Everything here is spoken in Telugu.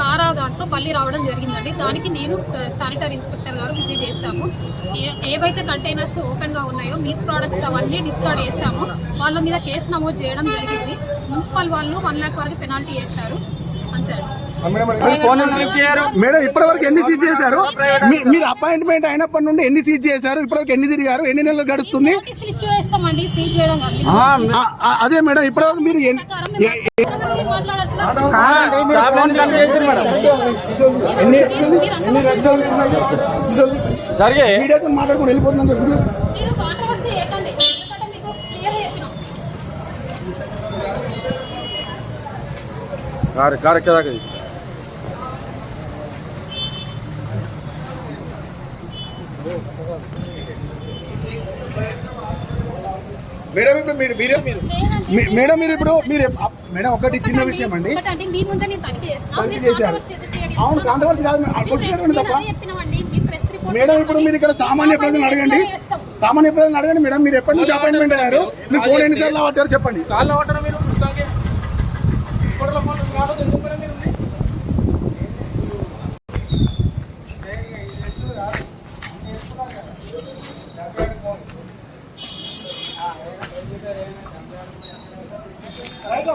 కారా దాంట్లో పల్లి రావడం జరిగిందండి. దానికి నేను శానిటరీ ఇన్స్పెక్టర్ గారు విజిట్ చేశాము. ఏవైతే కంటైనర్స్ ఓపెన్గా ఉన్నాయో మిల్క్ ప్రోడక్ట్స్ అవన్నీ డిస్కార్డ్ చేశాము. వాళ్ళ మీద కేసు నమోదు చేయడం జరిగింది. మున్సిపల్ వాళ్ళు 1 లక్ష వరకు పెనాల్టీ చేశారు. అంతే. మేడం ఇప్పటివరకు ఎన్ని సీజ్ చేశారు? మీరు అపాయింట్మెంట్ అయినప్పటి నుండి ఎన్ని సీజ్ చేశారు? ఇప్పటివరకు ఎన్ని తిరిగారు? ఎన్ని నెలలు గడుస్తుంది? అదే మేడం ఇప్పటివరకు మీరు మాట్లాడుకుని వెళ్ళిపోతున్నాం. మేడం ఇప్పుడు మేడం మీరు ఇప్పుడు మేడం ఒకటి చిన్న విషయం అండి. అవును కాంట్రవర్సీ కాదు తప్ప. మేడం ఇప్పుడు మీరు ఇక్కడ సామాన్య ప్రజలను అడగండి. మేడం మీరు ఎప్పటి నుంచి అపాయింట్మెంట్ అయ్యారు? మీ ఫోన్ ఎన్నిసార్లు పట్టారు చెప్పండి. రైట్